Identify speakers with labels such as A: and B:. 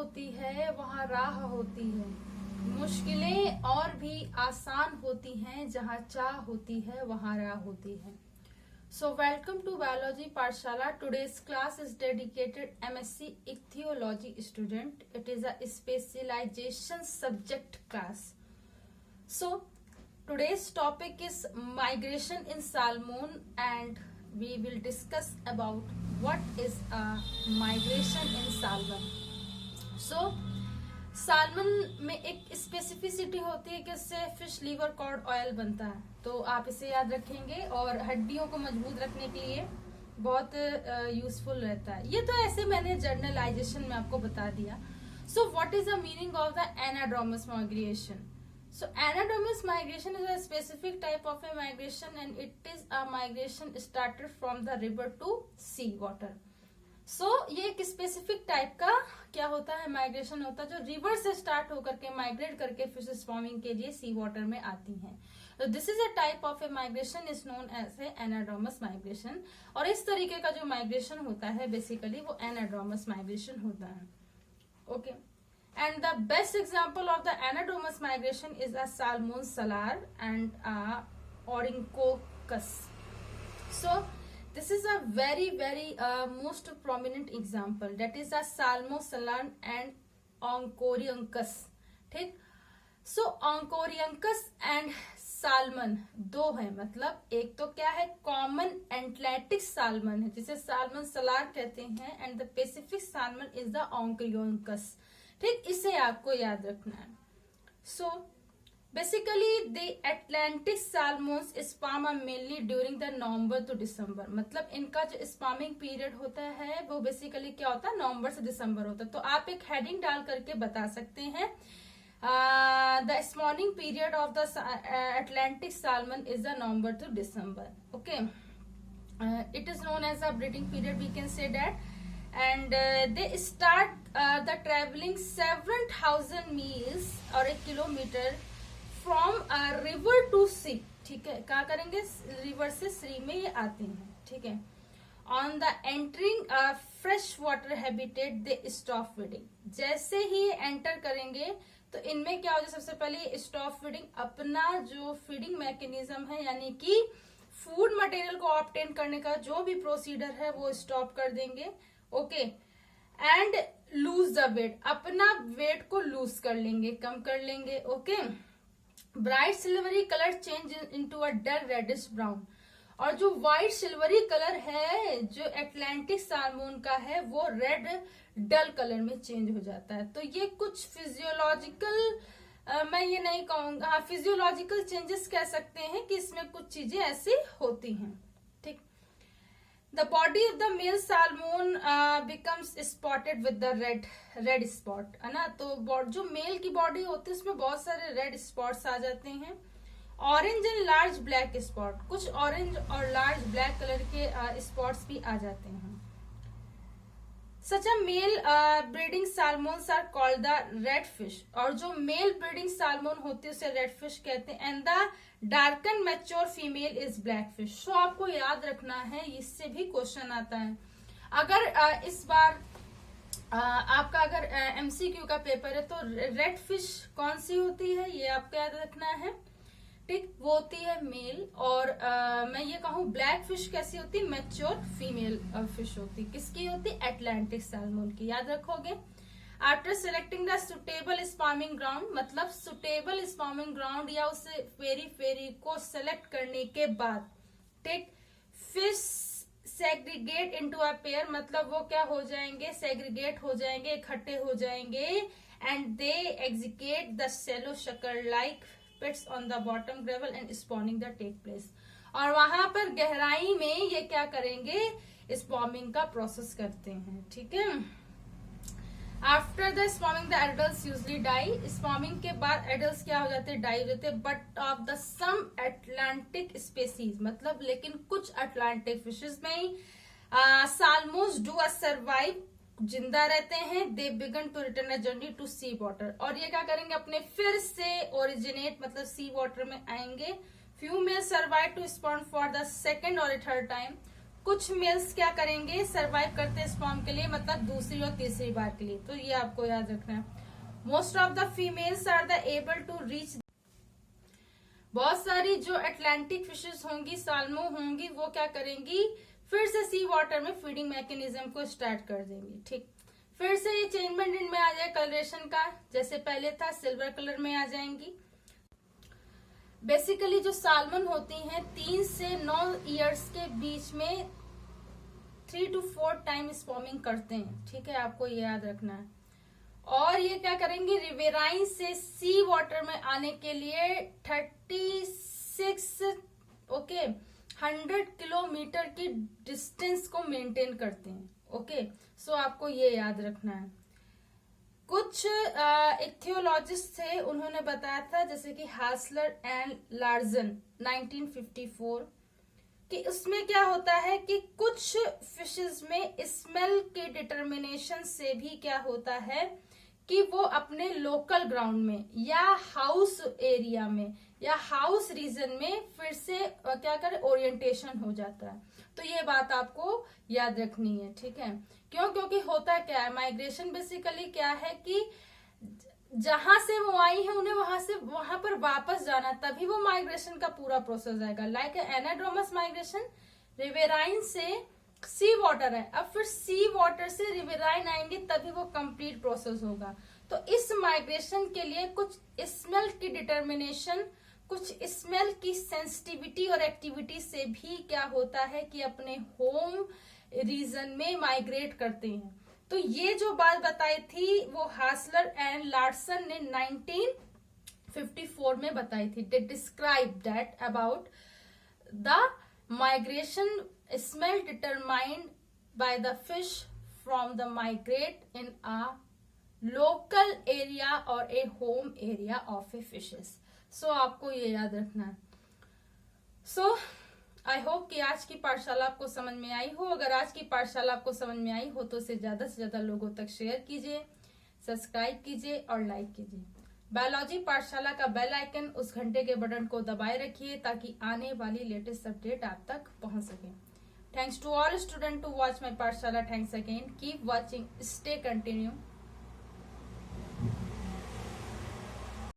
A: होती है वहाँ राह होती है, मुश्किलें और भी आसान होती हैं, जहाँ चाह होती है वहाँ राह होती है। So welcome to Biology Pathshala. Today's class is dedicated MSc Ichthyology student. It is a specialization subject class. So today's topic is migration in salmon, and we will discuss about what is a migration in salmon. So salmon में एक specificity होती है कि इससे fish liver cord oil बनता है, तो आप इसे याद रखेंगे और हड्डियों को मजबूत रखने के लिए बहुत यूजफुल रहता है। ये तो ऐसे मैंने जर्नलाइजेशन में आपको बता दिया। So what is the meaning of the anadromous migration? So anadromous migration is a specific type of a migration and it is a migration started from the river to sea water. So ये एक specific type का क्या होता है, migration होता है जो river से स्टार्ट होकर के माइग्रेट करके फिश स्पॉर्मिंग के लिए सी वाटर में आती हैं। तो this is a type of a migration is known as a anadromous migration. और इस तरीके का जो माइग्रेशन होता है बेसिकली वो एनाड्रोमस माइग्रेशन होता है। Okay, and the best example of the anadromous migration is a salmon salar and a Ornithorhynchus. So this is a very most prominent example, that is a salmon salar and Ornithorhynchus. ठीक, so Ornithorhynchus and salmon दो है, मतलब एक तो क्या है common Atlantic salmon है जिसे सालमन सलार कहते हैं, and the Pacific salmon is the Ornithorhynchus। ठीक, इसे आपको याद रखना है। So basically the Atlantic salmons spawn mainly during the November to December, मतलब इनका जो स्पार्मिंग पीरियड होता है वो बेसिकली क्या होता है, नवंबर से दिसंबर होता है। तो आप एक हेडिंग डाल करके बता सकते हैं the spawning period of the Atlantic salmon is the November to December. Okay, it is known as a breeding period, we can say that. And they start the traveling 7,000 miles और 1 kilometre from a river to sea। ठीक है, क्या करेंगे, river से सी में ये आते हैं। ठीक है, on the entering a fresh water habitat they stop feeding। जैसे ही एंटर करेंगे तो इनमें क्या हो जाए, सबसे पहले स्टॉप फीडिंग, अपना जो फीडिंग मैकेनिज्म है यानी कि फूड मटेरियल को ऑब्टेन करने का जो भी प्रोसीडर है वो स्टॉप कर देंगे। Okay, and lose the weight, अपना वेट को लूज कर लेंगे, कम कर लेंगे। Okay, bright silvery colour change into a dull reddish brown, और जो व्हाइट सिल्वरी कलर है जो एटलांटिक सालमोन का है वो रेड डल कलर में चेंज हो जाता है। तो ये कुछ फिजियोलॉजिकल मैं ये नहीं कहूंगा, हाँ फिजियोलॉजिकल चेंजेस कह सकते हैं कि इसमें कुछ चीजें ऐसी होती हैं। ठीक, The body of the male salmon becomes spotted with the red spot, है ना। तो जो मेल की बॉडी होती है उसमें बहुत सारे रेड स्पॉट्स आ जाते हैं। Orange and large black spot, कुछ ऑरेंज और लार्ज ब्लैक कलर के स्पॉट्स भी आ जाते हैं। Such a male breeding salmons are called the red fish, और जो मेल ब्रीडिंग सालमोन होती है उसे रेड फिश कहते हैं। And the darken mature female is black fish. तो आपको याद रखना है, इससे भी क्वेश्चन आता है। अगर इस बार आपका अगर एमसीक्यू का पेपर है तो रेड फिश कौन सी होती है ये आपको याद रखना है। ठीक, वो होती है मेल, और मैं ये कहूँ ब्लैक फिश कैसी होती है, मैच्योर फीमेल फिश होती, किसकी होती, एटलांटिक सालमोन की, याद रखोगे। After selecting the suitable spawning ground, मतलब सुटेबल स्पार्मिंग ग्राउंड या उसे फेरी को सेलेक्ट करने के बाद, ठीक, fish segregate into a pair, मतलब वो क्या हो जाएंगे, सेग्रीगेट हो जाएंगे, इकट्ठे हो जाएंगे। And they execute the shallow saucer like pits on the bottom gravel and spawning the take place, और वहां पर गहराई में ये क्या करेंगे, स्पॉर्मिंग का प्रोसेस करते हैं। ठीक है, after the spawning the adults usually die, spawning के बाद एडल्ट्स क्या हो जाते हैं, डाई हो जाते हैं। But of the some Atlantic species, मतलब लेकिन कुछ अटलांटिक फिशेज में साल्मोन्स डू अ सर्वाइव, जिंदा रहते हैं। They began to return a journey to sea water, और ये क्या करेंगे, अपने फिर से ओरिजिनेट मतलब सी वाटर में आएंगे। फ्यू में survive to spawn for the second और थर्ड टाइम, कुछ मेल्स क्या करेंगे, सरवाइव करते हैं स्पर्म के लिए, मतलब दूसरी और तीसरी बार के लिए। तो ये आपको याद रखना है। Most of the females are the able to reach, बहुत सारी जो अटलांटिक फिशेस होंगी, साल्मो होंगी, वो क्या करेंगी, फिर से सी वाटर में फीडिंग मैकेनिज्म को स्टार्ट कर देंगी। ठीक, फिर से ये चेंजमेंट इनमें आ जाए कलरेशन का, जैसे पहले था सिल्वर कलर में आ जाएंगी। बेसिकली जो साल्मन होती हैं 3 से 9 इयर्स के बीच में 3 to 4 टाइम स्पॉर्मिंग करते हैं। ठीक है, आपको ये याद रखना है। और ये क्या करेंगे, रिवेराइन से सी वाटर में आने के लिए 100 किलोमीटर की डिस्टेंस को मेंटेन करते हैं। ओके, सो आपको ये याद रखना है। कुछ इथियोलॉजिस्ट थे, उन्होंने बताया था, जैसे कि हासलर एंड लार्सन 1954, कि उसमें क्या होता है कि कुछ फिशेस में स्मेल के डिटर्मिनेशन से भी क्या होता है कि वो अपने लोकल ग्राउंड में या हाउस एरिया में या हाउस रीजन में फिर से क्या करे, ओरिएंटेशन हो जाता है। तो ये बात आपको याद रखनी है। ठीक है, क्यों, क्योंकि होता क्या है, माइग्रेशन बेसिकली क्या है कि जहां से वो आई है उन्हें वहां पर वापस जाना, तभी वो माइग्रेशन का पूरा प्रोसेस आएगा। लाइक एनाड्रोमस माइग्रेशन, रिवेराइन से सी वाटर है, अब फिर सी वाटर से रिवेराइन आएंगे, तभी वो कंप्लीट प्रोसेस होगा। तो इस माइग्रेशन के लिए कुछ स्मेल की डिटर्मिनेशन, कुछ स्मेल की सेंसिटिविटी और एक्टिविटी से भी क्या होता है कि अपने होम रीजन में माइग्रेट करते हैं। तो ये जो बात बताई थी वो हासलर एंड लार्सन ने 1954 में बताई थी। They describe that about the migration smell determined by the fish from the migrate in a local area or a home area of a fishes. So आपको ये याद रखना है। So I hope कि आज की पाठशाला आपको समझ में आई हो। अगर आज की पाठशाला आपको समझ में आई हो तो उसे ज्यादा से ज्यादा लोगों तक शेयर कीजिए, सब्सक्राइब कीजिए और लाइक कीजिए। बायोलॉजी पाठशाला का बेल आइकन, उस घंटे के बटन को दबाए रखिए ताकि आने वाली लेटेस्ट अपडेट आप तक पहुंच सके। Thanks to all students to watch my Pathshala. Thanks again. Keep watching. Stay continue.